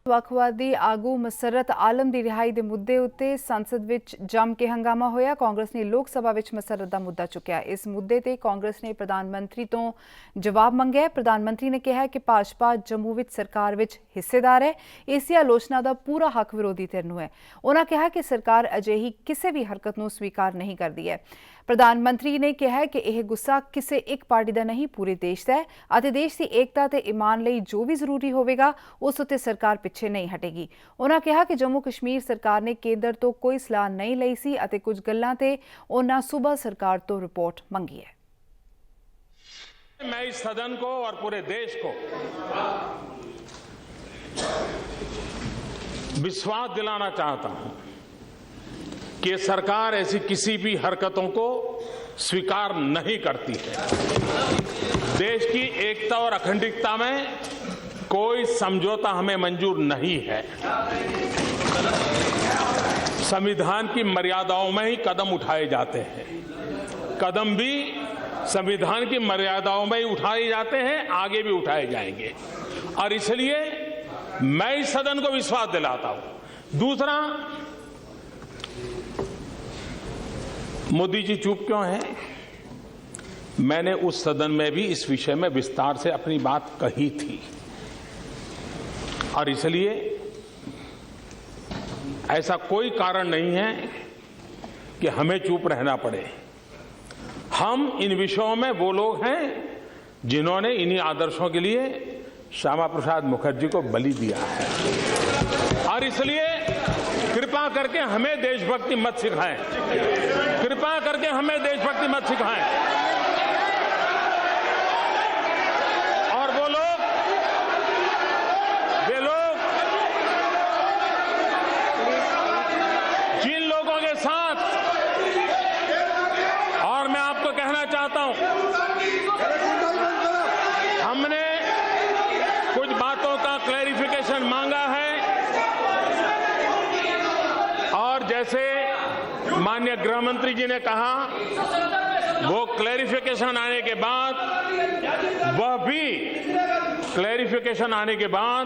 वक्फवादी आगू मसरत आलम ਦੀ ਰਿਹਾਈ ਦੇ ਮੁੱਦੇ ਉੱਤੇ ਸੰਸਦ ਵਿੱਚ ਜੰਮ ਕੇ ਹੰਗਾਮਾ ਹੋਇਆ। ਕਾਂਗਰਸ ਨੇ ਲੋਕ ਸਭਾ ਵਿੱਚ ਮਸਰਤ ਦਾ ਮੁੱਦਾ ਚੁੱਕਿਆ। ਇਸ ਮੁੱਦੇ ਤੇ ਕਾਂਗਰਸ ਨੇ ਪ੍ਰਧਾਨ ਮੰਤਰੀ ਤੋਂ ਜਵਾਬ ਮੰਗਿਆ। ਪ੍ਰਧਾਨ ਮੰਤਰੀ ਨੇ ਕਿਹਾ ਕਿ ਭਾਜਪਾ ਜੰਮੂ ਵਿੱਚ ਸਰਕਾਰ ਵਿੱਚ ਹਿੱਸੇਦਾਰ ਹੈ। ਇਸ ਦੀ ਆਲੋਚਨਾ ਦਾ ਪੂਰਾ ਹੱਕ ਵਿਰੋਧੀ ਧਿਰ ਨੂੰ ਹੈ। ਉਹਨਾਂ ਕਿਹਾ ਕਿ ਸਰਕਾਰ ਅਜਿਹੀ ਕਿਸੇ ਵੀ ਹਰਕਤ ਨੂੰ ਸਵੀਕਾਰ ਨਹੀਂ ਕਰਦੀ ਹੈ। ਪ੍ਰਧਾਨ ਮੰਤਰੀ ਨੇ ਕਿਹਾ ਕਿ ਇਹ ਗੁੱਸਾ ਕਿਸੇ ਇੱਕ ਪਾਰਟੀ ਦਾ ਨਹੀਂ, ਪੂਰੇ ਦੇਸ਼ ਦਾ ਹੈ ਅਤੇ ਦੇਸ਼ ਦੀ ਏਕਤਾ ਤੇ ਈਮਾਨ ਲਈ ਜੋ ਵੀ ਜ਼ਰੂਰੀ ਹੋਵੇਗਾ ਉਸ ਉੱਤੇ ਸਰਕਾਰ ਪਿੱਛੇ ਨਹੀਂ ਹਟੇਗੀ। ਉਹਨਾਂ ਕਿਹਾ ਕਿ ਜੰਮੂ ਕਸ਼ਮੀਰ ਸਰਕਾਰ ਨੇ ਕੇਂਦਰ ਤੋਂ ਕੋਈ ਸਲਾਹ ਨਹੀਂ ਲਈ ਸੀ ਅਤੇ ਕੁਝ ਗੱਲਾਂ ਤੇ ਉਹਨਾਂ ਸੂਬਾ सरकार तो रिपोर्ट मंगी है। मैं इस सदन को और पूरे देश को विश्वास दिलाना चाहता हूं कि सरकार ऐसी किसी भी हरकतों को स्वीकार नहीं करती है। देश की एकता और अखंडता में कोई समझौता हमें मंजूर नहीं है। संविधान की मर्यादाओं में ही कदम उठाए जाते हैं। कदम भी संविधान की मर्यादाओं में ही उठाए जाते हैं, आगे भी उठाए जाएंगे और इसलिए मैं इस सदन को विश्वास दिलाता हूं। दूसरा, मोदी जी चुप क्यों हैं? मैंने उस सदन में भी इस विषय में विस्तार से अपनी बात कही थी और इसलिए ऐसा कोई कारण नहीं है कि हमें चुप रहना पड़े। हम इन विषयों में वो लोग हैं जिन्होंने इन्हीं आदर्शों के लिए श्यामा प्रसाद मुखर्जी को बलि दिया है और इसलिए कृपा करके हमें देशभक्ति मत सिखाएं। कृपा करके हमें देशभक्ति मत सिखाएं। और वो लोग जिन लोगों के साथ, और मैं आपको कहना चाहता हूं, हमने कुछ बातों का क्लैरिफिकेशन मांगा है और जैसे माननीय गृह मंत्री जी ने कहा, वो क्लैरिफिकेशन आने के बाद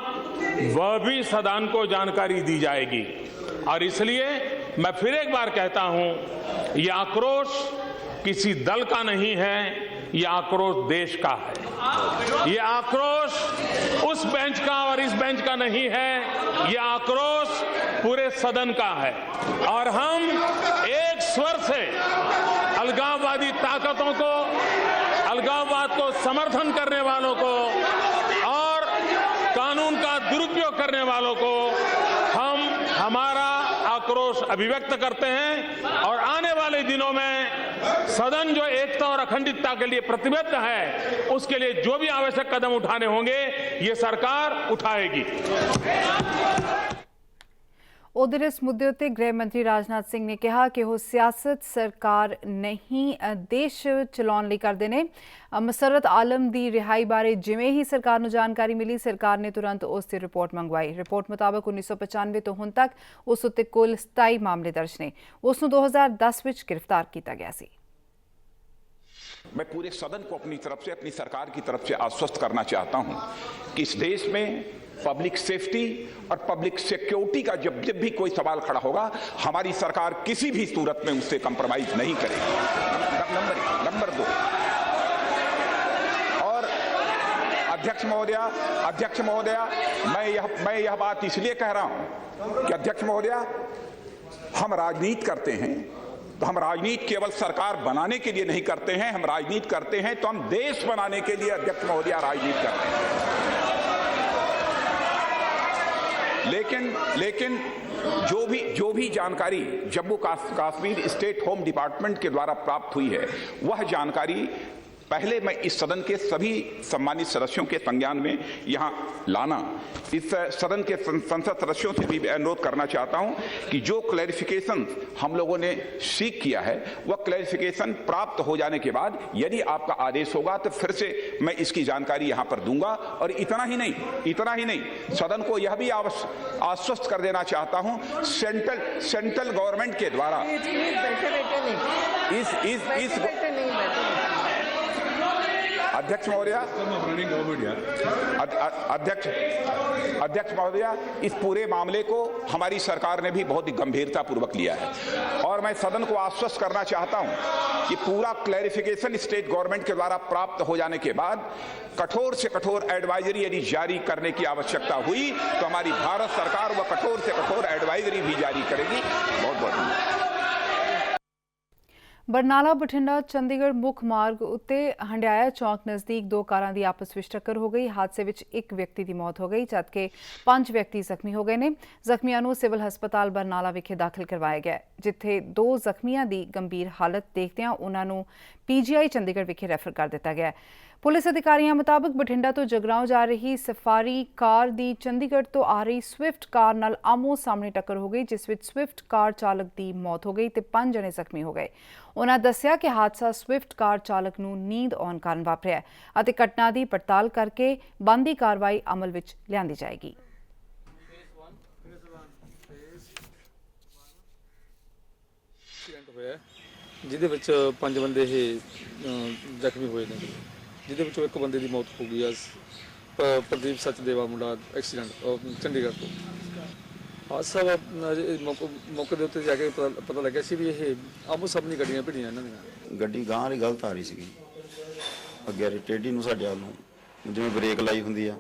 वह भी सदन को जानकारी दी जाएगी और इसलिए मैं फिर एक बार कहता हूं, यह आक्रोश किसी दल का नहीं है, यह आक्रोश देश का है। यह आक्रोश उस बेंच का और इस बेंच का नहीं है, यह आक्रोश पूरे सदन का है और हम एक स्वर से अलगाववादी ताकतों को, अलगाववाद को समर्थन करने वालों को और कानून का दुरुपयोग करने वालों को हम हमारा आक्रोश अभिव्यक्त करते हैं और आने वाले दिनों में सदन जो एकता और अखंडता के लिए प्रतिबद्ध है, उसके लिए जो भी आवश्यक कदम उठाने होंगे ये सरकार उठाएगी। उधर इस मुद्दे उत्ते गृह मंत्री राजनाथ सिंह ने कहा कि वो सियासत सरकार नहीं देश चलाउण लई करदे ने। मसरत आलम दी रिहाई बारे जिवें ही सरकार नूं जानकारी मिली, सरकार ने तुरंत उस दी रिपोर्ट मंगवाई। रिपोर्ट मुताबक 1995 तो हुण तक उस उत्ते कुल 27 मामले दर्ज ने। उस नूं 2010 विच गिरफ्तार किया गया सी। मैं पूरे सदन को अपनी तरफ से, अपनी सरकार की तरफ से आश्वस्त करना चाहता हूं कि इस देश में पब्लिक सेफ्टी और पब्लिक सिक्योरिटी का जब भी कोई सवाल खड़ा होगा, हमारी सरकार किसी भी सूरत में उससे कंप्रोमाइज नहीं करेगी। नंबर 2, और अध्यक्ष महोदया, मैं यह बात इसलिए कह रहा हूं कि अध्यक्ष महोदया, हम राजनीति करते हैं तो हम राजनीति केवल सरकार बनाने के लिए नहीं करते हैं, हम राजनीति करते हैं तो हम देश बनाने के लिए अध्यक्ष महोदया राजनीति करते हैं। लेकिन जो भी जानकारी Jammu Kashmir state home department के द्वारा प्राप्त हुई है, वह जानकारी पहले मैं इस सदन के सभी सम्मानित सदस्यों के संज्ञान में यहां लाना, इस सदन के संसद सदस्यों से भी अनुरोध करना चाहता हूं कि जो क्लैरिफिकेशन हम लोगों ने सीख किया है, वह क्लैरिफिकेशन प्राप्त हो जाने के बाद यदि आपका आदेश होगा तो फिर से मैं इसकी जानकारी यहां पर दूंगा। और इतना ही नहीं, सदन को यह भी आश्वस्त कर देना चाहता हूं, सेंट्रल गवर्नमेंट के द्वारा अध्यक्ष महोदय, अध्यक्ष महोदय, इस पूरे मामले को हमारी सरकार ने भी बहुत ही गंभीरता पूर्वक लिया है और मैं सदन को आश्वस्त करना चाहता हूं कि पूरा क्लैरिफिकेशन स्टेट गवर्नमेंट के द्वारा प्राप्त हो जाने के बाद कठोर से कठोर एडवाइजरी यदि जारी करने की आवश्यकता हुई तो हमारी भारत सरकार वह कठोर से कठोर एडवाइजरी भी जारी करेगी। बहुत बहुत धन्यवाद। बरनाला बठिंडा चंडीगढ़ मुख मार्ग उत्ते हंडियाया चौक नज़दीक दो कारां दी आपस विच टक्कर हो गई। हादसे विच एक व्यक्ति की मौत हो गई जबकि 5 व्यक्ति जख्मी हो गए ने। जख्मियां नूं सिविल हस्पताल बरनाला विखे दाखिल करवाया गया जिथे 2 जख्मियां की गंभीर हालत देखदिआं उन्हां नूं PGI चंडीगढ़ विखे रैफर कर दिता गया। पुलिस अधिकारियों मुताबिक बठिंडा तो जगराओं जा रही सफारी कार दी चंडीगढ़ तो आ रही स्विफ्ट कार नाल आमो सामने टक्कर हो गई जिस विच स्विफ्ट कार चालक की मौत हो गई ते 5 जने जख्मी हो गए। उन्होंने दस्सिया कि हादसा स्विफ्ट कार चालक नूं नींद आउण कारण वापरिया अते घटना की पड़ताल करके बनदी कार्रवाई अमल विच लिआंदी जाएगी। ਜਿਹਦੇ ਵਿੱਚ 5 ਬੰਦੇ ਜ਼ਖਮੀ ਹੋਏ ਨੇ ਜਿਹਦੇ ਵਿੱਚੋਂ ਇੱਕ ਬੰਦੇ ਦੀ ਮੌਤ ਹੋ ਗਈ ਆ ਪ੍ਰਦੀਪ ਸਚਦੇਵਾ ਮੁੰਡਾ ਐਕਸੀਡੈਂਟ ਚੰਡੀਗੜ੍ਹ ਤੋਂ ਹਾਦਸਾ ਮੌਕੇ ਦੇ ਉੱਤੇ ਜਾ ਕੇ ਪਤਾ ਲੱਗਿਆ ਸੀ ਵੀ ਇਹ ਆਮੋ ਸਾਹਮਣੇ ਗੱਡੀਆਂ ਭਿੜੀਆਂ ਇਹਨਾਂ ਦੀਆਂ ਗੱਡੀ ਗਾਂਹ ਵਾਲੀ ਗਲਤ ਆ ਰਹੀ ਸੀਗੀ ਅੱਗੇ ਟੇਢੀ ਨੂੰ ਸਾਡੇ ਵੱਲ ਨੂੰ ਜਿਵੇਂ ਬ੍ਰੇਕ ਲਾਈ ਹੁੰਦੀ ਆ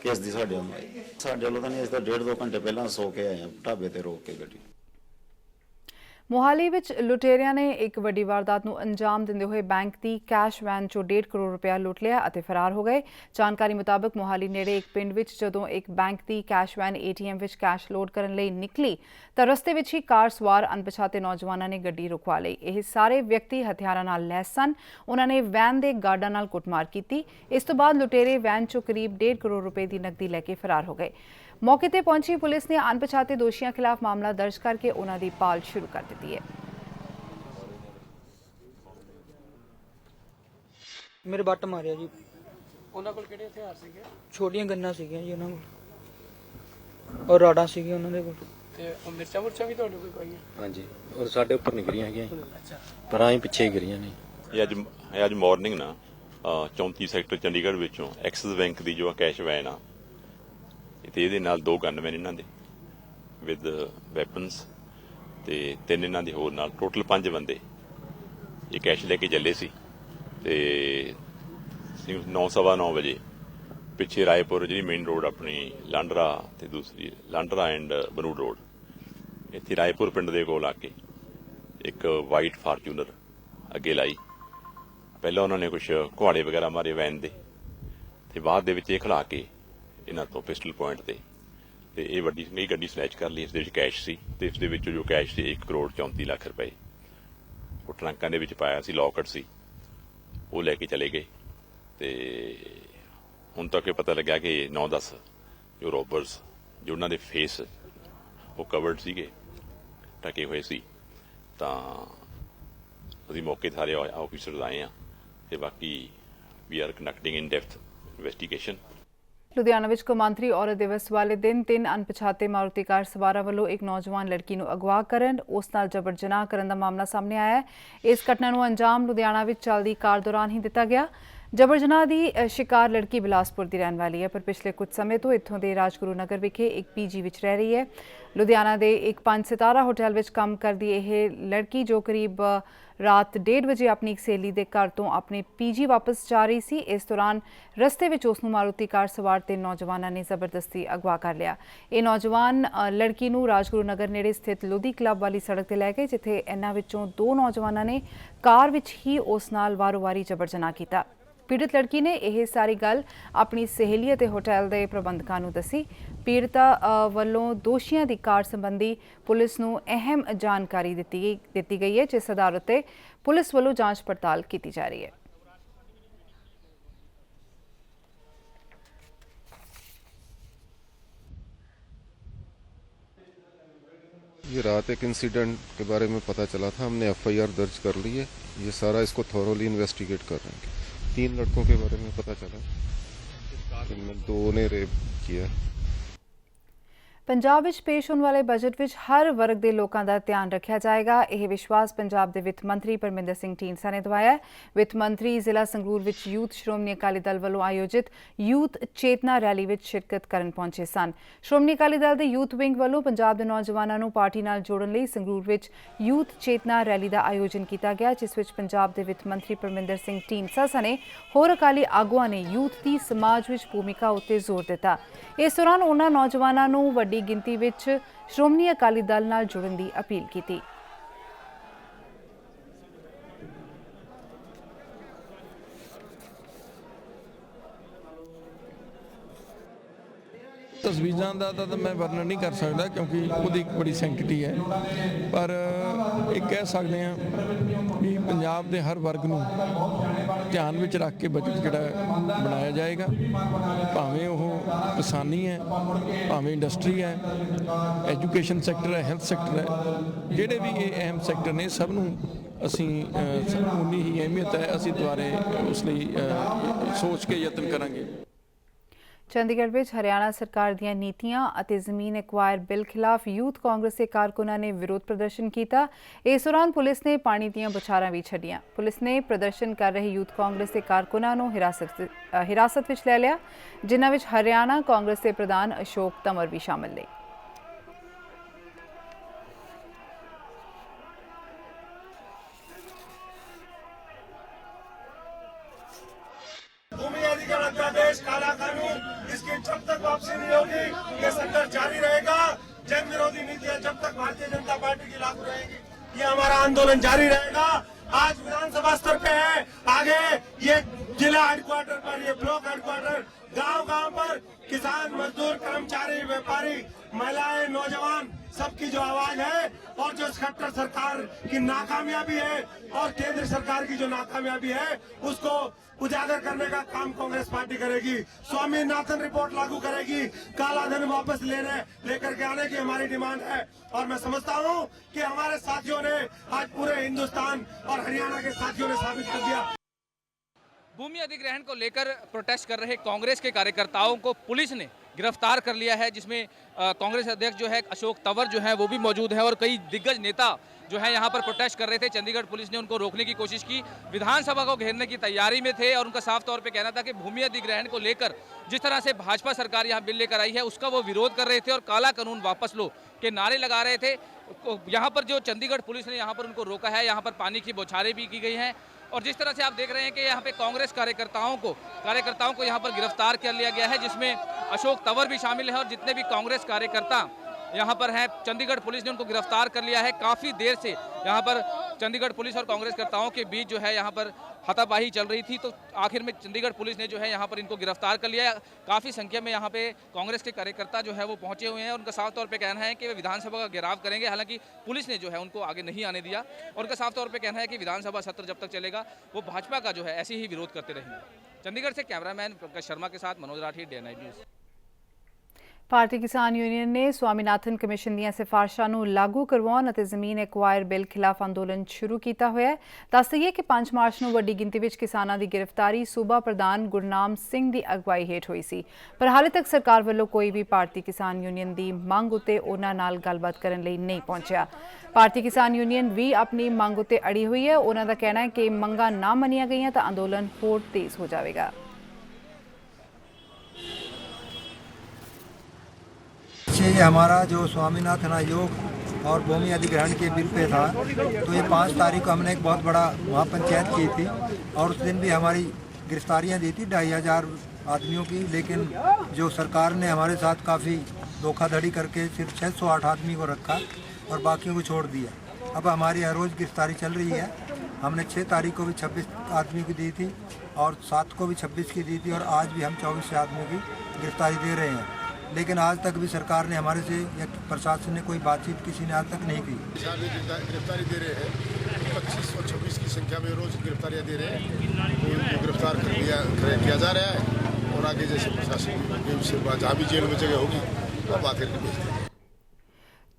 ਕਿਸ ਦੀ ਸਾਡੇ ਵੱਲੋਂ ਤਾਂ ਨਹੀਂ ਅਸੀਂ ਤਾਂ 1.5-2 ਘੰਟੇ ਪਹਿਲਾਂ ਸੋ ਕੇ ਆਏ ਆ ਢਾਬੇ ਤੇ ਰੋਕ ਕੇ ਗੱਡੀ। मोहाली विच लुटेरिया ने एक वड्डी वारदात नूं अंजाम दिंदे होए बैंक की कैश वैन चों 1.5 करोड़ रुपया लुट लिया अते फरार हो गए। जानकारी मुताबिक मोहाली नेड़े एक पिंड विच जदों एक बैंक की कैश वैन ATM विच कैश लोड करन लई निकली तां रस्ते विच ही कार सवार अणपछाते नौजवानां ने गड्डी रुकवा लई। ਇਹ ਸਾਰੇ ਵਿਅਕਤੀ ਹਥਿਆਰਾਂ ਨਾਲ ਲੈਸ ਸਨ। ਉਹਨਾਂ ਨੇ ਵੈਨ ਦੇ ਗਾਰਡਾਂ ਨਾਲ ਕੁੱਟਮਾਰ ਕੀਤੀ। ਇਸ ਤੋਂ ਬਾਅਦ ਲੁਟੇਰੇ ਵੈਨ ਚੋਂ ਕਰੀਬ 1.5 ਕਰੋੜ रुपए की नकदी लैके फरार हो गए। मौके पर पहुंची पुलिस ने अणपछाते दोषियों खिलाफ मामला दर्ज करके उन्हां दी भाल शुरू कर दी है। मेरे बट मारिया जी। ਉਹਨਾਂ ਕੋਲ ਕਿਹੜੇ ਹਥਿਆਰ ਸੀਗੇ? ਛੋਟੀਆਂ ਗੰਨਾਂ ਸੀਗੀਆਂ ਜੀ ਉਹਨਾਂ ਕੋਲ ਔਰ ਰਾੜਾਂ ਸੀਗੀਆਂ ਉਹਨਾਂ ਦੇ ਕੋਲ ਤੇ ਮਿਰਚਾਂ ਮੁਰਚਾਂ ਵੀ ਤੁਹਾਡੇ ਕੋਲ ਪਾਈਆਂ? ਹਾਂਜੀ ਔਰ ਸਾਡੇ ਉੱਪਰ ਨਹੀਂ ਗਿਰੀਆਂ ਹੈਗੀਆਂ ਪਰ ਆਹੀਂ ਪਿੱਛੇ ਹੀ ਗਿਰੀਆਂ ਨੇ। ਇਹ ਅੱਜ ਮਾਰਨਿੰਗ ਨਾ 34 ਸੈਕਟਰ ਚੰਡੀਗੜ੍ਹ ਵਿੱਚੋਂ ਐਕਸਿਸ ਬੈਂਕ ਦੀ ਜੋ ਕੈਸ਼ ਵੈਨ ਆ ਤੇ ਇਹਦੇ ਨਾਲ 2 ਗਨਮੈਨ ਇਹਨਾਂ ਦੇ ਵਿਦ ਵੈਪਨਸ ਤੇ 3 ਇਹਨਾਂ ਦੇ ਹੋਰ ਨਾਲ ਟੋਟਲ 5 ਬੰਦੇ ਇਹ ਕੈਸ਼ ਲੈ ਕੇ ਚੱਲੇ ਸੀ ਤੇ 9:15 ਵਜੇ ਪਿੱਛੇ ਰਾਏਪੁਰ ਜਿਹੜੀ ਮੇਨ ਰੋਡ ਆਪਣੀ ਲਾਂਡਰਾ ਤੇ ਦੂਸਰੀ ਲਾਂਡਰਾ ਐਂਡ ਬਰੂਡ ਰੋਡ ਇੱਥੇ ਰਾਏਪੁਰ ਪਿੰਡ ਦੇ ਕੋਲ ਆ ਕੇ ਇੱਕ ਵਾਈਟ ਫਾਰਚੂਨਰ ਅੱਗੇ ਲਾਈ। ਪਹਿਲਾਂ ਉਹਨਾਂ ਨੇ ਕੁਝ ਕੁਹਾੜੇ ਵਗੈਰਾ ਮਾਰੇ ਵੈਨ ਦੇ ਤੇ ਬਾਅਦ ਦੇ ਵਿੱਚ ਇਹ ਖੜਾ ਕੇ ਇਹਨਾਂ ਤੋਂ ਪਿਸਟਲ ਪੁਆਇੰਟ ਤੇ ਇਹ ਵੱਡੀ ਗੱਡੀ ਸਨੈਚ ਕਰ ਲਈ। ਇਸ ਦੇ ਵਿੱਚ ਕੈਸ਼ ਸੀ ਤੇ ਇਸ ਦੇ ਵਿੱਚ ਜੋ ਕੈਸ਼ ਸੀ 1 ਕਰੋੜ 34 ਲੱਖ ਰੁਪਏ ਉਹ ਟਰੰਕਾਂ ਦੇ ਵਿੱਚ ਪਾਇਆ ਸੀ, ਲੌਕਰ ਸੀ, ਉਹ ਲੈ ਕੇ ਚਲੇ ਗਏ। ਤੇ ਹੁਣ ਤੱਕ ਇਹ ਪਤਾ ਲੱਗਿਆ ਕਿ 9-10 ਜੋ ਰੋਬਰਸ ਜੋ ਉਹਨਾਂ ਦੇ ਫੇਸ ਉਹ ਕਵਰਡ ਸੀਗੇ, ਢਕੇ ਹੋਏ ਸੀ। ਤਾਂ ਅਸੀਂ ਮੌਕੇ ਤੇ ਸਾਰੇ ਆਫੀਸਰਸ ਆਏ ਆ ਤੇ ਬਾਕੀ we are conducting in depth investigation. Ludhiana विच कौमांतरी औरत दिवस वाले दिन 3 अणपछाते मारुति कार सवारां वल्लों एक नौजवान लड़की नूं अगवा करन उस नाल जबर जनाह करन दा मामला सामने आया है। इस घटना नूं अंजाम लुधियाना विच चलदी कार दौरान ही दिता गया। जबर जनाह दी शिकार लड़की बिलासपुर की रहने वाली है पर पिछले कुछ समय तो इत्थों के राजगुरु नगर विखे एक PG विच रह रही है। लुधियाना के एक 5 सितारा होटल विच काम करदी यह लड़की जो करीब रात 1:30 बजे अपनी एक सहेली के घर तो अपने PG वापस जा रही सी। इस दौरान रस्ते में उसनूं मारुति कार सवार 3 नौजवानों ने जबरदस्ती अगवा कर लिया। ये नौजवान लड़की नूं राजगुरु नगर नेड़े स्थित लोधी क्लब वाली सड़क ते लै गए जिथे इन्हां विचों 2 नौजवानों ने कार विच ही उस नाल वारो-वारी जबर जनाह कीता। पीड़ित लड़की ने यह सारी गल अपनी सहेली ते होटल के प्रबंधकों नूं दसी। पीड़िता वल्लों दोषियों की कार संबंधी पुलिस नूं अहम जानकारी दी गई है जिस आधार उत्ते पुलिस वल्लों जांच पड़ताल की जा रही है। ये रात एक इंसिडेंट के बारे में पता चला था, हमने FIR दर्ज कर ली है। ये सारा इसको थॉरोली इन्वेस्टिगेट कर रहे हैं। 3 लड़कों के बारे में पता चला जिनमें 2 ने रेप किया। ਪੰਜਾਬ ਵਿੱਚ ਪੇਸ਼ ਹੋਣ ਵਾਲੇ ਬਜਟ ਵਿੱਚ ਹਰ ਵਰਗ ਦੇ ਲੋਕਾਂ ਦਾ ਧਿਆਨ ਰੱਖਿਆ ਜਾਏਗਾ। ਇਹ ਵਿਸ਼ਵਾਸ ਪੰਜਾਬ ਦੇ ਵਿੱਤ ਮੰਤਰੀ ਪਰਮਿੰਦਰ ਸਿੰਘ ਢੀਂਡਸਾ ਨੇ ਦਿਵਾਇਆ ਹੈ। ਵਿੱਤ ਮੰਤਰੀ ਜ਼ਿਲ੍ਹਾ ਸੰਗਰੂਰ ਵਿੱਚ ਯੂਥ ਸ਼੍ਰੋਮਣੀ ਅਕਾਲੀ ਦਲ ਵੱਲੋਂ ਆਯੋਜਿਤ ਯੂਥ ਚੇਤਨਾ ਰੈਲੀ ਵਿੱਚ ਸ਼ਿਰਕਤ ਕਰਨ ਪਹੁੰਚੇ ਸਨ। ਸ਼੍ਰੋਮਣੀ ਅਕਾਲੀ ਦਲ ਦੇ ਯੂਥ ਵਿੰਗ ਵੱਲੋਂ ਪੰਜਾਬ ਦੇ ਨੌਜਵਾਨਾਂ ਨੂੰ ਪਾਰਟੀ ਨਾਲ ਜੋੜਨ ਲਈ ਸੰਗਰੂਰ ਵਿੱਚ ਯੂਥ ਚੇਤਨਾ ਰੈਲੀ ਦਾ ਆਯੋਜਨ ਕੀਤਾ ਗਿਆ, ਜਿਸ ਵਿੱਚ ਪੰਜਾਬ ਦੇ ਵਿੱਤ ਮੰਤਰੀ ਪਰਮਿੰਦਰ ਸਿੰਘ ਢੀਂਡਸਾ ਸਣੇ ਹੋਰ ਅਕਾਲੀ ਆਗੂਆਂ ਨੇ ਯੂਥ ਦੀ ਸਮਾਜ ਵਿੱਚ ਭੂਮਿਕਾ ਉੱਤੇ ਜ਼ੋਰ ਦਿੱਤਾ। ਇਸ ਦੌਰਾਨ ਉਨ੍ਹਾਂ ਨੌਜਵਾਨਾਂ ਨੂੰ ਵੱਡੀ ਗਿਣਤੀ ਵਿੱਚ ਸ਼੍ਰੋਮਣੀ ਅਕਾਲੀ ਦਲ ਨਾਲ ਜੁੜਨ ਦੀ ਅਪੀਲ ਕੀਤੀ। ਤਸਵੀਰਾਂ ਦਾ ਤਾਂ ਮੈਂ ਵਰਣਨ ਨਹੀਂ ਕਰ ਸਕਦਾ ਕਿਉਂਕਿ ਉਹਦੀ ਇੱਕ ਬੜੀ ਸੈਂਕਟਿਟੀ ਹੈ, ਪਰ ਇਹ ਕਹਿ ਸਕਦੇ ਹਾਂ ਵੀ ਪੰਜਾਬ ਦੇ ਹਰ ਵਰਗ ਨੂੰ ਧਿਆਨ ਵਿੱਚ ਰੱਖ ਕੇ ਬਜਟ ਜਿਹੜਾ ਬਣਾਇਆ ਜਾਏਗਾ, ਭਾਵੇਂ ਉਹ ਕਿਸਾਨੀ ਹੈ, ਭਾਵੇਂ ਇੰਡਸਟਰੀ ਹੈ, ਐਜੂਕੇਸ਼ਨ ਸੈਕਟਰ ਹੈ, ਹੈਲਥ ਸੈਕਟਰ ਹੈ, ਜਿਹੜੇ ਵੀ ਇਹ ਅਹਿਮ ਸੈਕਟਰ ਨੇ ਸਭ ਨੂੰ ਅਸੀਂ ਉਨੀ ਹੀ ਅਹਿਮੀਅਤ ਹੈ, ਅਸੀਂ ਦੁਆਰੇ ਉਸ ਲਈ ਸੋਚ ਕੇ ਯਤਨ ਕਰਾਂਗੇ। ਚੰਡੀਗੜ੍ਹ ਵਿੱਚ ਹਰਿਆਣਾ ਸਰਕਾਰ ਦੀਆਂ ਨੀਤੀਆਂ ਅਤੇ ਜ਼ਮੀਨ ਐਕਵਾਇਰ ਬਿੱਲ ਖਿਲਾਫ ਯੂਥ ਕਾਂਗਰਸ ਦੇ ਕਾਰਕੁਨਾਂ ਨੇ ਵਿਰੋਧ ਪ੍ਰਦਰਸ਼ਨ ਕੀਤਾ। ਇਸ ਦੌਰਾਨ ਪੁਲਿਸ ਨੇ ਪਾਣੀ ਦੀਆਂ ਬੁਛਾਰਾਂ ਵੀ ਛੱਡੀਆਂ। ਪੁਲਿਸ ਨੇ ਪ੍ਰਦਰਸ਼ਨ ਕਰ ਰਹੇ ਯੂਥ ਕਾਂਗਰਸ ਦੇ ਕਾਰਕੁਨਾਂ ਨੂੰ ਹਿਰਾਸਤ ਵਿੱਚ ਲੈ ਲਿਆ, ਜਿਨ੍ਹਾਂ ਵਿੱਚ ਹਰਿਆਣਾ ਕਾਂਗਰਸ ਦੇ ਪ੍ਰਧਾਨ ਅਸ਼ੋਕ ਤੰਵਰ ਵੀ ਸ਼ਾਮਲ ਨੇ। भूमि अधिकार अध्यादेश काला कानून, इसकी जब तक वापसी नहीं होगी ये संघर्ष जारी रहेगा। जन विरोधी नीतियां जब तक भारतीय जनता पार्टी की लागू रहेगी ये हमारा आंदोलन जारी रहेगा। आज विधानसभा स्तर पे है, आगे ये जिला हेडक्वार्टर पर, ये ब्लॉक हेडक्वार्टर, गांव-गांव पर किसान, मजदूर, कर्मचारी, व्यापारी, महिलाएं, नौजवान सबकी जो आवाज है और जो खट्टर सरकार की नाकामयाबी है और केंद्र सरकार की जो नाकामयाबी है उसको उजागर करने का काम कांग्रेस पार्टी करेगी। स्वामीनाथन रिपोर्ट लागू करेगी, काला धन वापस लेकर के आने की हमारी डिमांड है। और मैं समझता हूं कि हमारे साथियों ने आज पूरे हिंदुस्तान और हरियाणा के साथियों ने साबित कर दिया। भूमि अधिग्रहण को लेकर प्रोटेस्ट कर रहे कांग्रेस के कार्यकर्ताओं को पुलिस ने गिरफ्तार कर लिया है, जिसमें कांग्रेस अध्यक्ष जो है अशोक तंवर जो है वो भी मौजूद है और कई दिग्गज नेता जो है यहाँ पर प्रोटेस्ट कर रहे थे। चंडीगढ़ पुलिस ने उनको रोकने की कोशिश की, विधानसभा को घेरने की तैयारी में थे और उनका साफ तौर पे कहना था कि भूमि अधिग्रहण को लेकर जिस तरह से भाजपा सरकार यहाँ बिल लेकर आई है उसका वो विरोध कर रहे थे और काला कानून वापस लो के नारे लगा रहे थे। यहाँ पर जो चंडीगढ़ पुलिस ने यहाँ पर उनको रोका है, यहाँ पर पानी की बौछारें भी की गई हैं और जिस तरह से आप देख रहे हैं कि यहाँ पे कांग्रेस कार्यकर्ताओं को यहाँ पर गिरफ्तार कर लिया गया है, जिसमें अशोक तंवर भी शामिल है और जितने भी कांग्रेस कार्यकर्ता यहाँ पर हैं, चंडीगढ़ पुलिस ने उनको गिरफ्तार कर लिया है। काफ़ी देर से यहाँ पर चंडीगढ़ पुलिस और कांग्रेस कर्ताओं के बीच जो है यहाँ पर हाथापाई चल रही थी, तो आखिर में चंडीगढ़ पुलिस ने जो है यहाँ पर इनको गिरफ्तार कर लिया है। काफ़ी संख्या में यहाँ पे कांग्रेस के कार्यकर्ता जो है वो पहुँचे हुए हैं। उनका साफ तौर पे कहना है कि वे विधानसभा का घेराव करेंगे, हालांकि पुलिस ने जो है उनको आगे नहीं आने दिया और उनका साफ तौर पे कहना है कि विधानसभा सत्र जब तक चलेगा वो भाजपा का जो है ऐसे ही विरोध करते रहेंगे। चंडीगढ़ से कैमरामैन पंकज शर्मा के साथ मनोज राठी, डे 9 न्यूज़। ਭਾਰਤੀ ਕਿਸਾਨ ਯੂਨੀਅਨ ਨੇ ਸਵਾਮੀਨਾਥਨ ਕਮਿਸ਼ਨ ਦੀਆਂ ਸਿਫਾਰਸ਼ਾਂ ਨੂੰ ਲਾਗੂ ਕਰਵਾਉਣ ਅਤੇ ਜ਼ਮੀਨ ਐਕਵਾਇਰ ਬਿੱਲ ਖਿਲਾਫ ਅੰਦੋਲਨ ਸ਼ੁਰੂ ਕੀਤਾ ਹੋਇਆ ਹੈ। ਦੱਸ ਦਈਏ ਕਿ 5 ਮਾਰਚ ਨੂੰ ਵੱਡੀ ਗਿਣਤੀ ਵਿੱਚ ਕਿਸਾਨਾਂ ਦੀ ਗ੍ਰਿਫਤਾਰੀ ਸੂਬਾ ਪ੍ਰਧਾਨ ਗੁਰਨਾਮ ਸਿੰਘ ਦੀ ਅਗਵਾਈ ਹੇਠ ਹੋਈ ਸੀ, ਪਰ ਹਾਲੇ ਤੱਕ ਸਰਕਾਰ ਵੱਲੋਂ ਕੋਈ ਵੀ ਭਾਰਤੀ ਕਿਸਾਨ ਯੂਨੀਅਨ ਦੀ ਮੰਗ ਉੱਤੇ ਉਹਨਾਂ ਨਾਲ ਗੱਲਬਾਤ ਕਰਨ ਲਈ ਨਹੀਂ ਪਹੁੰਚਿਆ। ਭਾਰਤੀ ਕਿਸਾਨ ਯੂਨੀਅਨ ਵੀ ਆਪਣੀ ਮੰਗ ਉੱਤੇ ਅੜੀ ਹੋਈ ਹੈ। ਉਹਨਾਂ ਦਾ ਕਹਿਣਾ ਹੈ ਕਿ ਮੰਗਾਂ ਨਾ ਮੰਨੀਆਂ ਗਈਆਂ ਤਾਂ ਅੰਦੋਲਨ ਹੋਰ ਤੇਜ਼ ਹੋ ਜਾਵੇਗਾ। ये हमारा जो स्वामीनाथन आयोग और भूमि अधिग्रहण के बिल पे था, तो ये 5 तारीख को हमने एक बहुत बड़ा वहाँ पंचायत की थी और उस दिन भी हमारी गिरफ्तारियाँ दी थी 2500 आदमियों की, लेकिन जो सरकार ने हमारे साथ काफ़ी धोखाधड़ी करके सिर्फ 608 आदमी को रखा और बाकियों को छोड़ दिया। अब हमारी हर रोज़ गिरफ्तारी चल रही है। हमने 6 तारीख को भी 26 आदमी की दी थी और 7 को भी 26 की दी थी और आज भी हम 24 आदमियों की गिरफ्तारी दे रहे हैं, लेकिन आज तक भी सरकार ने हमारे से या प्रशासन ने कोई बातचीत किसी ने आज तक नहीं की। गिरफ्तारी दे रहे हैं, 25 और 26 की संख्या में रोज गिरफ्तारियां दे रहे हैं, उनको गिरफ्तार किया जा रहा है और आगे जैसे प्रशासन जहाँ भी जेल में जगह होगी वो बात करके भेजते हैं।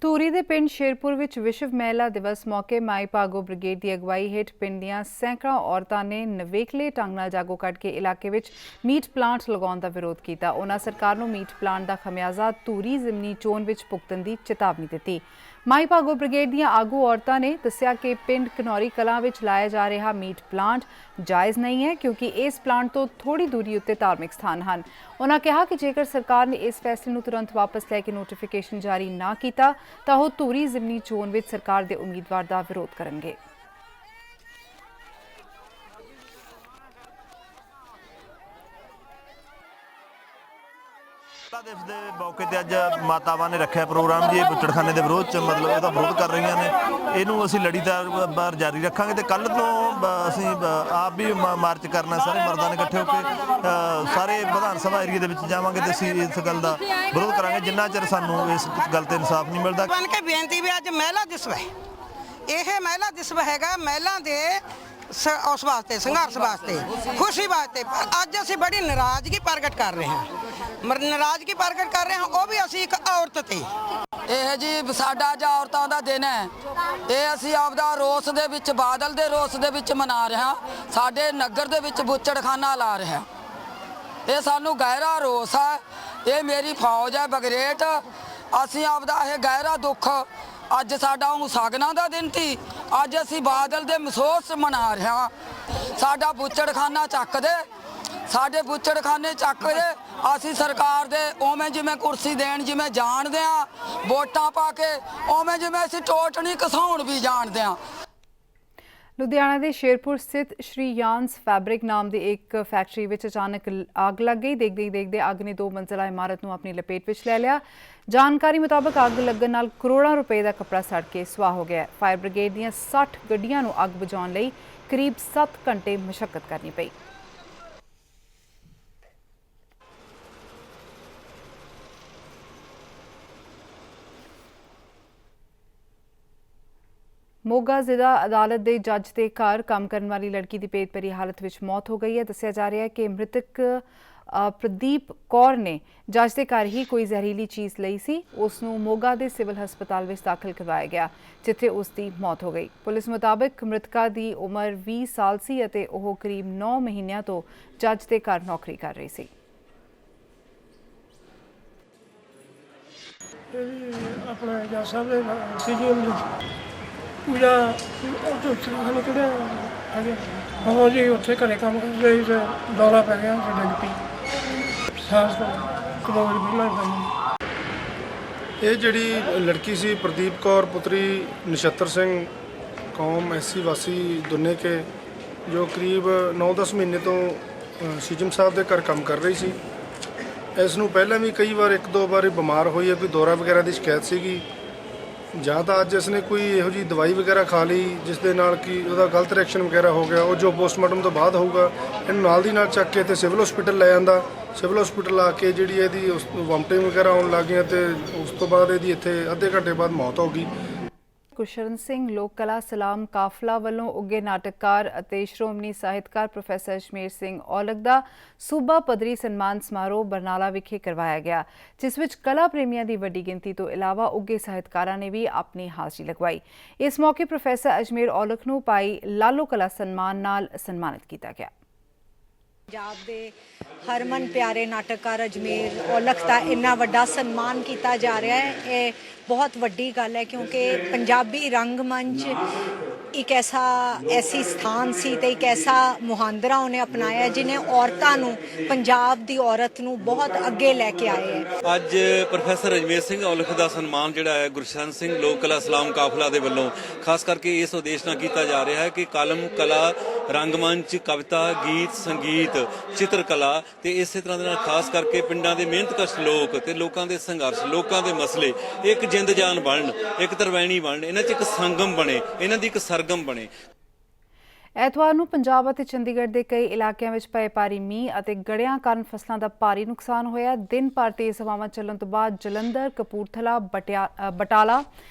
ਧੂਰੀ ਦੇ ਪਿੰਡ ਸ਼ੇਰਪੁਰ ਵਿੱਚ ਵਿਸ਼ਵ ਮਹਿਲਾ ਦਿਵਸ ਮੌਕੇ ਮਾਈ ਭਾਗੋ ਬ੍ਰਿਗੇਡ ਦੀ ਅਗਵਾਈ ਹੇਠ ਪਿੰਡ ਦੀਆਂ ਸੈਂਕੜਾਂ ਔਰਤਾਂ ਨੇ ਨਵੇਕਲੇ ਢੰਗ ਨਾਲ ਜਾਗੋ ਕੱਢ ਕੇ ਇਲਾਕੇ ਵਿੱਚ ਮੀਟ ਪਲਾਂਟ ਲਗਾਉਣ ਦਾ ਵਿਰੋਧ ਕੀਤਾ। ਉਨ੍ਹਾਂ ਸਰਕਾਰ ਨੂੰ ਮੀਟ ਪਲਾਂਟ ਦਾ ਖਮਿਆਜ਼ਾ ਧੂਰੀ ਜ਼ਿਮਨੀ ਚੋਣ ਵਿੱਚ ਭੁਗਤਣ ਦੀ ਚੇਤਾਵਨੀ ਦਿੱਤੀ। ਮਾਈ ਭਾਗੋ ਬ੍ਰਿਗੇਡ ਦੀਆਂ ਆਗੂ ਔਰਤਾਂ ਨੇ ਦੱਸਿਆ ਕਿ ਪਿੰਡ ਘਨੌਰੀ ਕਲਾਂ ਵਿੱਚ ਲਾਇਆ ਜਾ ਰਿਹਾ ਮੀਟ ਪਲਾਂਟ ਜਾਇਜ਼ ਨਹੀਂ ਹੈ ਕਿਉਂਕਿ ਇਸ ਪਲਾਂਟ ਤੋਂ ਥੋੜੀ ਦੂਰੀ ਉੱਤੇ ਧਾਰਮਿਕ ਸਥਾਨ ਹਨ। ਉਨ੍ਹਾਂ ਕਿਹਾ ਕਿ ਜੇਕਰ ਸਰਕਾਰ ਨੇ ਇਸ ਫੈਸਲੇ ਨੂੰ ਤੁਰੰਤ ਵਾਪਸ ਲੈ ਕੇ ਨੋਟੀਫਿਕੇਸ਼ਨ ਜਾਰੀ ਨਾ ਕੀਤਾ ਤਾਂ ਉਹ ਧੂਰੀ ਜ਼ਿਮਨੀ ਚੋਣ ਵਿੱਚ ਸਰਕਾਰ ਦੇ ਉਮੀਦਵਾਰ ਦਾ ਵਿਰੋਧ ਕਰਨਗੇ। ਦਿਵਸ ਦੇ ਮੌਕੇ ਤੇ ਅੱਜ ਮਾਤਾਵਾਂ ਨੇ ਰੱਖਿਆ ਪ੍ਰੋਗਰਾਮ ਜੀ। ਇਹ ਬੁੱਚੜਖਾਨੇ ਦੇ ਵਿਰੋਧ ਚ ਮਤਲਬ ਇਹਦਾ ਵਿਰੋਧ ਕਰ ਰਹੀਆਂ ਨੇ। ਇਹਨੂੰ ਅਸੀਂ ਲੜੀਦਾਰ ਜਾਰੀ ਰੱਖਾਂਗੇ ਤੇ ਕੱਲ ਤੋਂ ਅਸੀਂ ਆਪ ਵੀ ਮਾਰਚ ਕਰਨਾ। ਸਾਰੇ ਮਰਦਾਂ ਨੇ ਇਕੱਠੇ ਹੋ ਕੇ ਸਾਰੇ ਵਿਧਾਨ ਸਭਾ ਏਰੀਆ ਦੇ ਵਿੱਚ ਜਾਵਾਂਗੇ ਤੇ ਅਸੀਂ ਇਸ ਗੱਲ ਦਾ ਵਿਰੋਧ ਕਰਾਂਗੇ ਜਿੰਨਾ ਚਿਰ ਸਾਨੂੰ ਇਸ ਗੱਲ ਤੇ ਇਨਸਾਫ ਨਹੀਂ ਮਿਲਦਾ। ਬਣ ਕੇ ਬੇਨਤੀ ਵੀ ਅੱਜ ਮਹਿਲਾ ਦਿਵਸ ਹੈ। ਇਹ ਮਹਿਲਾ ਦਿਵਸ ਹੈਗਾ ਮਹਿਲਾ ਦੇ ਉਸ ਵਾਸਤੇ ਸੰਘਰਸ਼ ਵਾਸਤੇ ਖੁਸ਼ੀ ਵਾਸਤੇ। ਅੱਜ ਅਸੀਂ ਬੜੀ ਨਾਰਾਜ਼ਗੀ ਪ੍ਰਗਟ ਕਰ ਰਹੇ ਹਾਂ। ਨਾਰਾਜ਼ਗੀ ਪ੍ਰਗਟ ਕਰ ਰਹੇ ਹਾਂ ਉਹ ਵੀ ਅਸੀਂ ਇੱਕ ਔਰਤ ਤੇ। ਇਹ ਜੀ ਸਾਡਾ ਅੱਜ ਔਰਤਾਂ ਦਾ ਦਿਨ ਹੈ। ਇਹ ਅਸੀਂ ਆਪਦਾ ਰੋਸ ਦੇ ਵਿੱਚ ਬਾਦਲ ਦੇ ਰੋਸ ਦੇ ਵਿੱਚ ਮਨਾ ਰਹੇ ਹਾਂ। ਸਾਡੇ ਨਗਰ ਦੇ ਵਿੱਚ ਬੁੱਚੜਖਾਨਾ ਲਾ ਰਿਹਾ। ਇਹ ਸਾਨੂੰ ਗਹਿਰਾ ਰੋਸ ਹੈ। ਇਹ ਮੇਰੀ ਫੌਜ ਹੈ ਬਗਰੇਟ। ਅਸੀਂ ਆਪਦਾ ਇਹ ਗਹਿਰਾ ਦੁੱਖ ਅੱਜ ਸਾਡਾ ਉਹ ਸਾਗਨਾ ਦਾ ਦਿਨ ਸੀ। ਅੱਜ ਅਸੀਂ ਬਾਦਲ ਦੇ ਮਹਿਸੂਸ ਮਨਾ ਰਹੇ ਹਾਂ। ਸਾਡਾ ਬੁੱਚੜਖਾਨਾ ਚੱਕ ਦੇ, ਸਾਡੇ ਬੁੱਚੜਖਾਨੇ ਚੱਕ ਦੇ। ਅਸੀਂ ਸਰਕਾਰ ਦੇ ਉਵੇਂ ਜਿਵੇਂ ਕੁਰਸੀ ਦੇਣ ਜਿਵੇਂ ਜਾਣਦੇ ਆ, ਵੋਟਾਂ ਪਾ ਕੇ ਉਵੇਂ ਜਿਵੇਂ ਅਸੀਂ ਟੋਟਣੀ ਘਸਾਉਣ ਵੀ ਜਾਣਦੇ ਆ। ਲੁਧਿਆਣਾ ਦੇ ਸ਼ੇਰਪੁਰ ਸਥਿਤ ਸ਼੍ਰੀ ਯਾਨਸ ਫੈਬਰਿਕ ਨਾਮ ਦੀ ਇੱਕ ਫੈਕਟਰੀ ਵਿੱਚ ਅਚਾਨਕ ਅੱਗ ਲੱਗ ਗਈ। ਦੇਖਦੇ ਅੱਗ ਨੇ 2 ਮੰਜ਼ਿਲਾ ਇਮਾਰਤ ਨੂੰ ਆਪਣੀ ਲਪੇਟ ਵਿੱਚ ਲੈ ਲਿਆ। ਜਾਣਕਾਰੀ ਮੁਤਾਬਕ ਅੱਗ ਲੱਗਣ ਨਾਲ ਕਰੋੜਾਂ ਰੁਪਏ ਦਾ ਕੱਪੜਾ ਸੜ ਕੇ ਸੁਆਹ ਹੋ ਗਿਆ। ਫਾਇਰ ਬ੍ਰਿਗੇਡ ਦੀਆਂ 60 ਗੱਡੀਆਂ ਨੂੰ ਅੱਗ ਬੁਝਾਉਣ ਲਈ ਕਰੀਬ 7 ਘੰਟੇ ਮਸ਼ੱਕਤ ਕਰਨੀ ਪਈ। ਮੋਗਾ ਜ਼ਿਲ੍ਹਾ ਅਦਾਲਤ ਦੇ ਜੱਜ ਦੇ ਘਰ ਕੰਮ ਕਰਨ ਵਾਲੀ ਲੜਕੀ ਦੀ ਭੇਤ ਭਰੀ ਹਾਲਤ ਵਿੱਚ ਮੌਤ ਹੋ ਗਈ ਹੈ। ਦੱਸਿਆ ਜਾ ਰਿਹਾ ਹੈ ਕਿ ਮ੍ਰਿਤਕ ਪ੍ਰਦੀਪ ਕੌਰ ਨੇ ਜੱਜ ਦੇ ਘਰ ਹੀ ਕੋਈ ਜ਼ਹਿਰੀਲੀ ਚੀਜ਼ ਲਈ ਸੀ। ਉਸ ਨੂੰ ਮੋਗਾ ਦੇ ਸਿਵਲ ਹਸਪਤਾਲ ਵਿੱਚ ਦਾਖਲ ਕਰਵਾਇਆ ਗਿਆ ਜਿੱਥੇ ਉਸ ਦੀ ਮੌਤ ਹੋ ਗਈ। ਪੁਲਿਸ ਮੁਤਾਬਕ ਮ੍ਰਿਤਕਾ ਦੀ ਉਮਰ 20 ਸਾਲ ਸੀ ਅਤੇ ਉਹ ਕਰੀਬ 9 ਮਹੀਨਿਆਂ ਤੋਂ ਜੱਜ ਦੇ ਘਰ ਨੌਕਰੀ ਕਰ ਰਹੀ ਸੀ। ਆਪਣਾ ਜੱਜ ਸਾਹਿਬ ਦੇ ਸੀਜੀਐਮ ਪੂਜਾ ਸਾਨੂੰ ਕਿਹੜਾ ਹੈਗੇ ਉਹ ਜੀ ਉੱਥੇ ਘਰੇ ਕੰਮ ਕਰਦੇ ਸੀ ਤੇ ਦੌਰਾ ਪੈ ਗਿਆ ਤੇ ਡਿੱਗ ਪਈ। ਸਾਸ ਕਰੋੜ ਬਿਮਾਰ ਪਈ। ਇਹ ਜਿਹੜੀ ਲੜਕੀ ਸੀ ਪ੍ਰਦੀਪ ਕੌਰ ਪੁੱਤਰੀ ਨਛੱਤਰ ਸਿੰਘ ਕੌਮ ਐਸੀ ਵਾਸੀ ਦੁੰਨੇ ਕੇ ਜੋ ਕਰੀਬ 9-10 ਮਹੀਨੇ ਤੋਂ ਸੀਜਮ ਸਾਹਿਬ ਦੇ ਘਰ ਕੰਮ ਕਰ ਰਹੀ ਸੀ। ਇਸ ਨੂੰ ਪਹਿਲਾਂ ਵੀ ਕਈ ਵਾਰ 1-2 ਵਾਰ ਬਿਮਾਰ ਹੋਈ ਹੈ, ਕੋਈ ਦੌਰਾ ਵਗੈਰਾ ਦੀ ਸ਼ਿਕਾਇਤ ਸੀਗੀ। ਜਾਂ ਤਾਂ ਅੱਜ ਇਸਨੇ ਕੋਈ ਇਹੋ ਜਿਹੀ ਦਵਾਈ ਵਗੈਰਾ ਖਾ ਲਈ ਜਿਸ ਦੇ ਨਾਲ ਕਿ ਉਹਦਾ ਗਲਤ ਰਿਐਕਸ਼ਨ ਵਗੈਰਾ ਹੋ ਗਿਆ। ਉਹ ਜੋ ਪੋਸਟਮਾਰਟਮ ਤੋਂ ਬਾਅਦ ਹੋਊਗਾ ਇਹਨੂੰ ਨਾਲ ਦੀ ਨਾਲ ਚੱਕ ਕੇ ਤੇ ਸਿਵਲ ਹਸਪੀਟਲ ਲੈ ਜਾਂਦਾ। ਸਿਵਲ ਹਸਪੀਟਲ ਆ ਕੇ ਜਿਹੜੀ ਇਹਦੀ ਉਸ ਵੋਮਟਿੰਗ ਵਗੈਰਾ ਆਉਣ ਲੱਗ ਗਈਆਂ ਤੇ ਉਸ ਤੋਂ ਬਾਅਦ ਇਹਦੀ ਇੱਥੇ ਅੱਧੇ ਘੰਟੇ ਬਾਅਦ ਮੌਤ ਹੋ ਗਈ। ਗੁਰਸ਼ਰਨ ਸਿੰਘ ਲੋਕ ਕਲਾ ਸਲਾਮ ਕਾਫਲਾ ਵੱਲੋਂ ਉੱਗੇ ਨਾਟਕਕਾਰ ਅਤੇ ਸ਼੍ਰੋਮਣੀ ਸਾਹਿਤਕਾਰ ਪ੍ਰੋਫੈਸਰ ਅਜਮੇਰ ਸਿੰਘ ਔਲਖ ਦਾ ਸੂਬਾ ਪੱਧਰੀ ਸਨਮਾਨ ਸਮਾਰੋਹ ਬਰਨਾਲਾ ਵਿਖੇ ਕਰਵਾਇਆ ਗਿਆ ਜਿਸ ਵਿੱਚ ਕਲਾ ਪ੍ਰੇਮੀਆਂ ਦੀ ਵੱਡੀ ਗਿਣਤੀ ਤੋਂ ਇਲਾਵਾ ਉੱਗੇ ਸਾਹਿਤਕਾਰਾਂ ਨੇ ਵੀ ਆਪਣੀ ਹਾਜ਼ਰੀ ਲਗਵਾਈ। ਇਸ ਮੌਕੇ ਪ੍ਰੋਫੈਸਰ ਅਜਮੇਰ ਔਲਖ ਨੂੰ ਭਾਈ ਲਾਲੋ ਕਲਾ ਸਨਮਾਨ ਨਾਲ ਸਨਮਾਨਿਤ ਕੀਤਾ ਗਿਆ। ਪੰਜਾਬ ਦੇ ਹਰਮਨ ਪਿਆਰੇ ਨਾਟਕਕਾਰ ਅਜਮੇਰ ਔਲਖ ਦਾ ਇੰਨਾ ਵੱਡਾ ਸਨਮਾਨ ਕੀਤਾ ਜਾ ਰਿਹਾ ਹੈ, ਇਹ ਬਹੁਤ ਵੱਡੀ ਗੱਲ ਹੈ ਕਿਉਂਕਿ ਪੰਜਾਬੀ ਰੰਗਮੰਚ ਇੱਕ ਐਸੀ ਸਥਾਨ ਸੀ ਤੇ ਇੱਕ ਐਸਾ ਮੁਹਾਂਦਰਾ ਉਹਨੇ ਅਪਣਾਇਆ ਜਿਹਨੇ ਔਰਤਾਂ ਨੂੰ ਪੰਜਾਬ ਦੀ ਔਰਤ ਨੂੰ ਬਹੁਤ ਅੱਗੇ ਲੈ ਕੇ ਆਏ ਹੈ। ਅੱਜ ਪ੍ਰੋਫੈਸਰ ਅਜਮੇਰ ਸਿੰਘ ਔਲਖ ਦਾ ਸਨਮਾਨ ਜਿਹੜਾ ਹੈ ਗੁਰਸ਼ਰਨ ਸਿੰਘ ਲੋਕ ਕਲਾ ਸਲਾਮ ਕਾਫਲਾ ਦੇ ਵੱਲੋਂ ਖਾਸ ਕਰਕੇ ਇਸ ਉਦੇਸ਼ ਨਾਲ ਕੀਤਾ ਜਾ ਰਿਹਾ ਹੈ ਕਿ ਕਾਲਮ ਕਲਾ ਰੰਗਮੰਚ ਕਵਿਤਾ ਗੀਤ ਸੰਗੀਤ ਚਿੱਤਰਕਲਾ ਤੇ ਇਸੇ ਤਰ੍ਹਾਂ ਦੇ ਨਾਲ ਖਾਸ ਕਰਕੇ ਪਿੰਡਾਂ ਦੇ ਮਿਹਨਤਕਸ਼ ਲੋਕ ਤੇ ਲੋਕਾਂ ਦੇ ਸੰਘਰਸ਼ ਲੋਕਾਂ ਦੇ ਮਸਲੇ ਇੱਕ ਜਿੰਦ ਜਾਨ ਬਣਨ ਇੱਕ ਤਰਵੈਣੀ ਬਣਨ ਇਹਨਾਂ 'ਚ ਇੱਕ ਸੰਗਮ ਬਣੇ ਇਹਨਾਂ ਦੀ ਇੱਕ ਸਰਗਮ ਬਣੇ। ਐਤਵਾਰ ਨੂੰ ਪੰਜਾਬ ਅਤੇ ਚੰਡੀਗੜ੍ਹ ਦੇ ਕਈ ਇਲਾਕਿਆਂ ਵਿੱਚ ਪਏ ਭਾਰੀ ਮੀਂਹ ਅਤੇ ਗੜ੍ਹਿਆਂ ਕਾਰਨ ਫਸਲਾਂ ਦਾ ਭਾਰੀ ਨੁਕਸਾਨ ਹੋਇਆ। ਦਿਨ ਭਰ ਤੇਜ਼ ਹਵਾਵਾਂ ਚੱਲਣ ਤੋਂ ਬਾਅਦ ਜਲੰਧਰ ਕਪੂਰਥਲਾ ਬਟਾਲਾ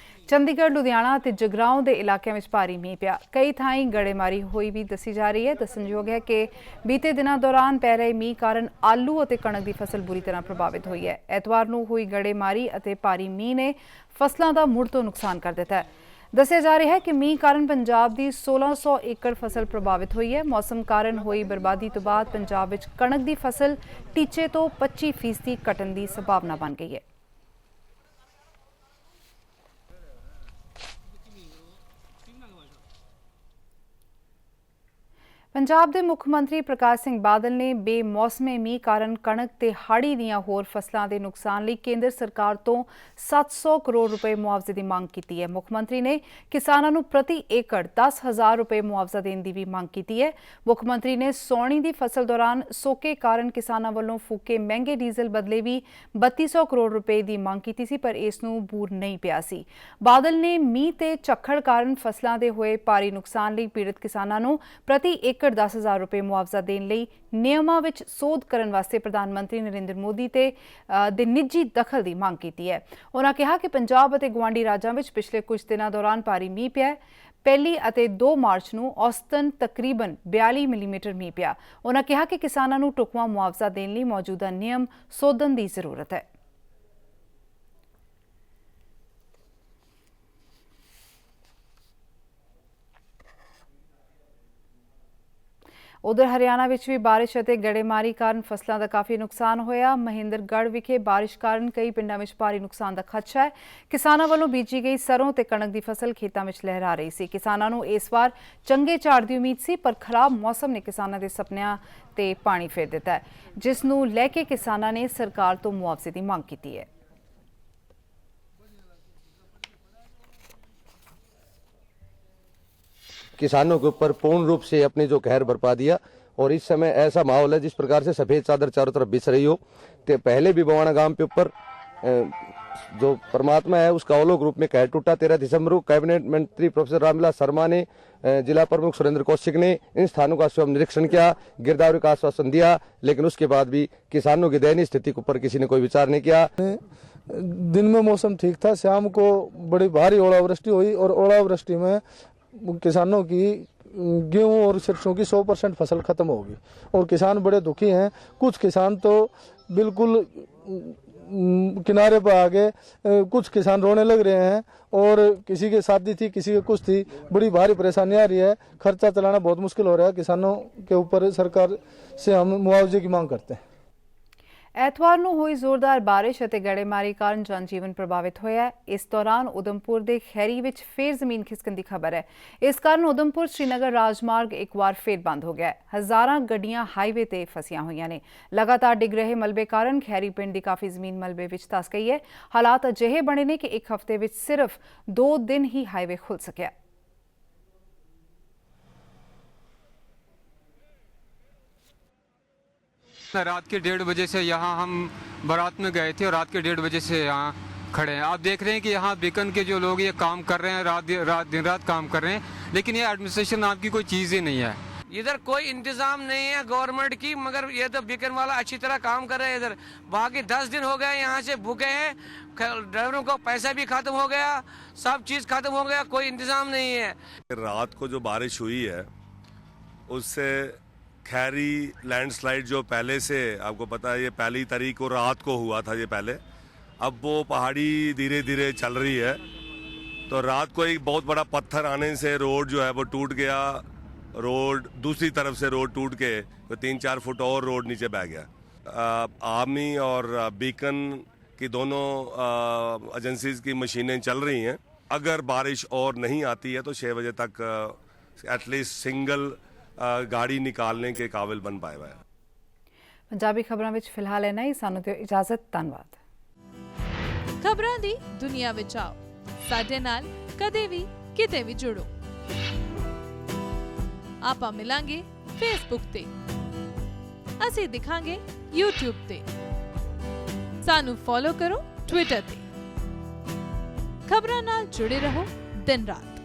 ਚੰਡੀਗੜ੍ਹ, ਲੁਧਿਆਣਾ ਅਤੇ ਜਗਰਾਉਂ ਦੇ ਇਲਾਕਿਆਂ ਵਿੱਚ ਭਾਰੀ ਮੀਂਹ ਪਿਆ। ਕਈ ਥਾਈਂ ਗੜੇਮਾਰੀ ਹੋਈ ਵੀ ਦੱਸੀ ਜਾ ਰਹੀ ਹੈ। ਦੱਸਣਯੋਗ ਹੈ ਕਿ ਬੀਤੇ ਦਿਨਾਂ ਦੌਰਾਨ ਪੈ ਰਹੇ ਮੀਂਹ ਕਾਰਨ ਆਲੂ ਅਤੇ ਕਣਕ ਦੀ ਫਸਲ ਬੁਰੀ ਤਰ੍ਹਾਂ ਪ੍ਰਭਾਵਿਤ ਹੋਈ ਹੈ। ਐਤਵਾਰ ਨੂੰ ਹੋਈ ਗੜੇਮਾਰੀ ਅਤੇ ਭਾਰੀ ਮੀਂਹ ਨੇ ਫਸਲਾਂ ਦਾ ਮੁੜ ਤੋਂ ਨੁਕਸਾਨ ਕਰ ਦਿੱਤਾ ਹੈ। ਦੱਸਿਆ ਜਾ ਰਿਹਾ ਹੈ ਕਿ ਮੀਂਹ ਕਾਰਨ ਪੰਜਾਬ ਦੀ 1600 ਏਕੜ ਫਸਲ ਪ੍ਰਭਾਵਿਤ ਹੋਈ ਹੈ। ਮੌਸਮ ਕਾਰਨ ਹੋਈ ਬਰਬਾਦੀ ਤੋਂ ਬਾਅਦ ਪੰਜਾਬ ਵਿੱਚ ਕਣਕ ਦੀ ਫਸਲ ਟੀਚੇ ਤੋਂ 25% ਘਟਣ ਦੀ ਸੰਭਾਵਨਾ ਬਣ ਗਈ ਹੈ। ਪੰਜਾਬ ਦੇ ਮੁੱਖ ਮੰਤਰੀ ਪ੍ਰਕਾਸ਼ ਸਿੰਘ ਬਾਦਲ ਨੇ ਬੇਮੌਸਮੇ ਮੀਂਹ ਕਾਰਨ ਕਣਕ ਤੇ ਹਾੜੀ ਦੀਆਂ ਹੋਰ ਫਸਲਾਂ ਦੇ ਨੁਕਸਾਨ ਲਈ ਕੇਂਦਰ ਸਰਕਾਰ ਤੋਂ 700 ਕਰੋੜ ਰੁਪਏ ਮੁਆਵਜ਼ੇ ਦੀ ਮੰਗ ਕੀਤੀ ਹੈ। ਮੁੱਖ ਮੰਤਰੀ ਨੇ ਕਿਸਾਨਾਂ ਨੂੰ ਪ੍ਰਤੀ ਏਕੜ 10,000 ਰੁਪਏ ਮੁਆਵਜ਼ਾ ਦੇਣ ਦੀ ਵੀ ਮੰਗ ਕੀਤੀ ਹੈ। ਮੁੱਖ ਮੰਤਰੀ ਨੇ ਸੌਣੀ ਦੀ ਫਸਲ ਦੌਰਾਨ ਸੋਕੇ ਕਾਰਨ ਕਿਸਾਨਾਂ ਵੱਲੋਂ ਫੂਕੇ ਮਹਿੰਗੇ ਡੀਜ਼ਲ ਬਦਲੇ ਵੀ 3200 ਕਰੋੜ ਰੁਪਏ ਦੀ ਮੰਗ ਕੀਤੀ ਸੀ, ਪਰ ਇਸ ਨੂੰ ਬੂਰ ਨਹੀਂ ਪਿਆ ਸੀ। ਬਾਦਲ ਨੇ ਮੀਂਹ ਤੇ ਝੱਖੜ ਕਾਰਨ ਫਸਲਾਂ ਦੇ ਹੋਏ ਭਾਰੀ ਨੁਕਸਾਨ ਲਈ ਪੀੜਤ ਕਿਸਾਨਾਂ ਨੂੰ ਪ੍ਰਤੀ ਏਕੜ 10,000 ਰੁਪਏ ਮੁਆਵਜ਼ਾ ਦੇਣ ਲਈ ਨਿਯਮਾਂ ਵਿੱਚ ਸੋਧ ਕਰਨ ਵਾਸਤੇ ਪ੍ਰਧਾਨ ਮੰਤਰੀ ਨਰਿੰਦਰ ਮੋਦੀ ਦੇ ਨਿੱਜੀ ਦਖਲ ਦੀ ਮੰਗ ਕੀਤੀ ਹੈ। ਉਨ੍ਹਾਂ ਕਿਹਾ ਕਿ ਪੰਜਾਬ ਅਤੇ ਗੁਆਂਢੀ ਰਾਜਾਂ ਵਿੱਚ ਪਿਛਲੇ ਕੁਝ ਦਿਨਾਂ ਦੌਰਾਨ ਭਾਰੀ ਮੀਂਹ ਪਿਆ ਹੈ। 1 ਅਤੇ 2 ਮਾਰਚ ਨੂੰ ਔਸਤਨ ਤਕਰੀਬਨ 42 ਮਿਲੀਮੀਟਰ ਮੀਂਹ ਪਿਆ। ਉਨ੍ਹਾਂ ਕਿਹਾ ਕਿ ਕਿਸਾਨਾਂ ਨੂੰ ਢੁਕਵਾਂ ਮੁਆਵਜ਼ਾ ਦੇਣ ਲਈ ਮੌਜੂਦਾ ਨਿਯਮ ਸੋਧਣ ਦੀ ਜ਼ਰੂਰਤ ਹੈ। ਉਧਰ ਹਰਿਆਣਾ ਵਿੱਚ ਵੀ ਬਾਰਿਸ਼ ਅਤੇ ਗੜੇਮਾਰੀ ਕਾਰਨ ਫਸਲਾਂ ਦਾ ਕਾਫੀ ਨੁਕਸਾਨ ਹੋਇਆ। ਮਹਿੰਦਰਗੜ੍ਹ ਵਿਖੇ ਬਾਰਿਸ਼ ਕਾਰਨ ਕਈ ਪਿੰਡਾਂ ਵਿੱਚ ਭਾਰੀ ਨੁਕਸਾਨ ਦਾ ਖਦਸ਼ਾ ਹੈ। ਕਿਸਾਨਾਂ ਵੱਲੋਂ ਬੀਜੀ ਗਈ ਸਰੋਂ ਤੇ ਕਣਕ ਦੀ ਫਸਲ ਖੇਤਾਂ ਵਿੱਚ ਲਹਿਰਾ ਰਹੀ ਸੀ। ਕਿਸਾਨਾਂ ਨੂੰ ਇਸ ਵਾਰ ਚੰਗੇ ਝਾੜ ਦੀ ਉਮੀਦ ਸੀ, ਪਰ ਖਰਾਬ ਮੌਸਮ ਨੇ ਕਿਸਾਨਾਂ ਦੇ ਸੁਪਨਿਆਂ ਤੇ ਪਾਣੀ ਫੇਰ ਦਿੱਤਾ ਹੈ, ਜਿਸ ਨੂੰ ਲੈ ਕੇ ਕਿਸਾਨਾਂ ਨੇ ਸਰਕਾਰ ਤੋਂ ਮੁਆਵਜ਼ੇ ਦੀ ਮੰਗ ਕੀਤੀ ਹੈ। किसानों के ऊपर पूर्ण रूप से अपने जो कहर बरपा दिया, और इस समय ऐसा माहौल है जिस प्रकार से सफेद चादर चारों तरफ बिछ रही हो। तो पहले भी बवाना गांव के ऊपर जो परमात्मा है उसका अवलोक रूप में कहर टूटा। 13 दिसंबर को कैबिनेट मंत्री प्रोफेसर रामविलास शर्मा ने, जिला प्रमुख सुरेंद्र कौशिक ने इन स्थानों का स्वयं निरीक्षण किया, गिरदावरी का आश्वासन दिया, लेकिन उसके बाद भी किसानों की दयनीय स्थिति के ऊपर किसी ने कोई विचार नहीं किया। दिन में मौसम ठीक था, शाम को बड़ी भारी ओलावृष्टि हुई और ओलावृष्टि में किसानों की गेहूं और सरसों की 100% फसल खत्म होगी और किसान बड़े दुखी हैं। कुछ किसान तो बिल्कुल किनारे पर आ गए, कुछ किसान रोने लग रहे हैं और किसी के शादी थी, किसी के कुछ थी। बड़ी भारी परेशानी आ रही है, खर्चा चलाना बहुत मुश्किल हो रहा है। किसानों के ऊपर सरकार से हम मुआवजे की मांग करते हैं। ਐਤਵਾਰ ਨੂੰ ਹੋਈ ਜ਼ੋਰਦਾਰ ਬਾਰਿਸ਼ ਅਤੇ ਗੜੇਮਾਰੀ ਕਾਰਨ ਜਨਜੀਵਨ ਪ੍ਰਭਾਵਿਤ ਹੋਇਆ ਹੈ। ਇਸ ਦੌਰਾਨ ਉਦਮਪੁਰ ਦੇ ਖੈਰੀ ਵਿੱਚ ਫੇਰ ਜ਼ਮੀਨ ਖਿਸਕਣ ਦੀ ਖਬਰ ਹੈ। ਇਸ ਕਾਰਨ ਉਦਮਪੁਰ ਸ਼੍ਰੀਨਗਰ ਰਾਜਮਾਰਗ ਇੱਕ ਵਾਰ ਫੇਰ ਬੰਦ ਹੋ ਗਿਆ ਹੈ। ਹਜ਼ਾਰਾਂ ਗੱਡੀਆਂ ਹਾਈਵੇ ਤੇ ਫਸੀਆਂ ਹੋਈਆਂ ਨੇ। ਲਗਾਤਾਰ ਡਿੱਗ ਰਹੇ ਮਲਬੇ ਕਾਰਨ ਖੈਰੀ ਪਿੰਡ ਦੀ ਕਾਫੀ ਜ਼ਮੀਨ ਮਲਬੇ ਵਿੱਚ ਧਸ ਗਈ ਹੈ। ਹਾਲਾਤ ਅਜਿਹੇ ਬਣੇ ਨੇ ਕਿ ਇੱਕ ਹਫ਼ਤੇ ਵਿੱਚ ਸਿਰਫ 2 ਦਿਨ ਹੀ ਹਾਈਵੇ ਖੁੱਲ ਸਕਿਆ। रात के 1:30 बजे से यहाँ हम बारात में गए थे और रात के 1:30 बजे से यहाँ खड़े हैं। आप देख रहे हैं कि यहाँ बीकन के जो लोग ये काम कर रहे हैं, दिन रात काम कर रहे हैं, लेकिन ये एडमिनिस्ट्रेशन आपकी कोई चीज़ ही नहीं है। इधर कोई इंतजाम नहीं है गवर्नमेंट की, मगर ये तो बीकन वाला अच्छी तरह काम कर रहे हैं। इधर बाकी 10 दिन हो गए यहाँ से भूखे हैं, ड्राइवरों को पैसा भी खत्म हो गया, सब चीज़ खत्म हो गया, कोई इंतजाम नहीं है। रात को जो बारिश हुई है उससे खैरी लैंडस्लाइड जो पहले से आपको पता है, ये 1 तारीख को रात को हुआ था ये पहले, अब वो पहाड़ी धीरे धीरे चल रही है। तो रात को एक बहुत बड़ा पत्थर आने से रोड जो है वो टूट गया। रोड दूसरी तरफ से रोड टूट के तो 3-4 फुट और रोड नीचे बह गया। आर्मी और बीकन की दोनों एजेंसीज की मशीनें चल रही हैं। अगर बारिश और नहीं आती है तो 6 बजे तक एटलीस्ट सिंगल गाड़ी निकालने के काबिल बन पाए हुआ है। पंजाबी खबरों विच फिलहाल इन्ना ही। सानू दिओ इजाजत। धन्नवाद। खबरां दी दुनिया विच आओ, साडे नाल कदे भी किते भी जुड़ो। आपां मिलांगे फेसबुक ते, असीं दिखांगे यूट्यूब ते, सानू फॉलो करो ट्विटर ते। खबरां नाल जुड़े रहो दिन रात।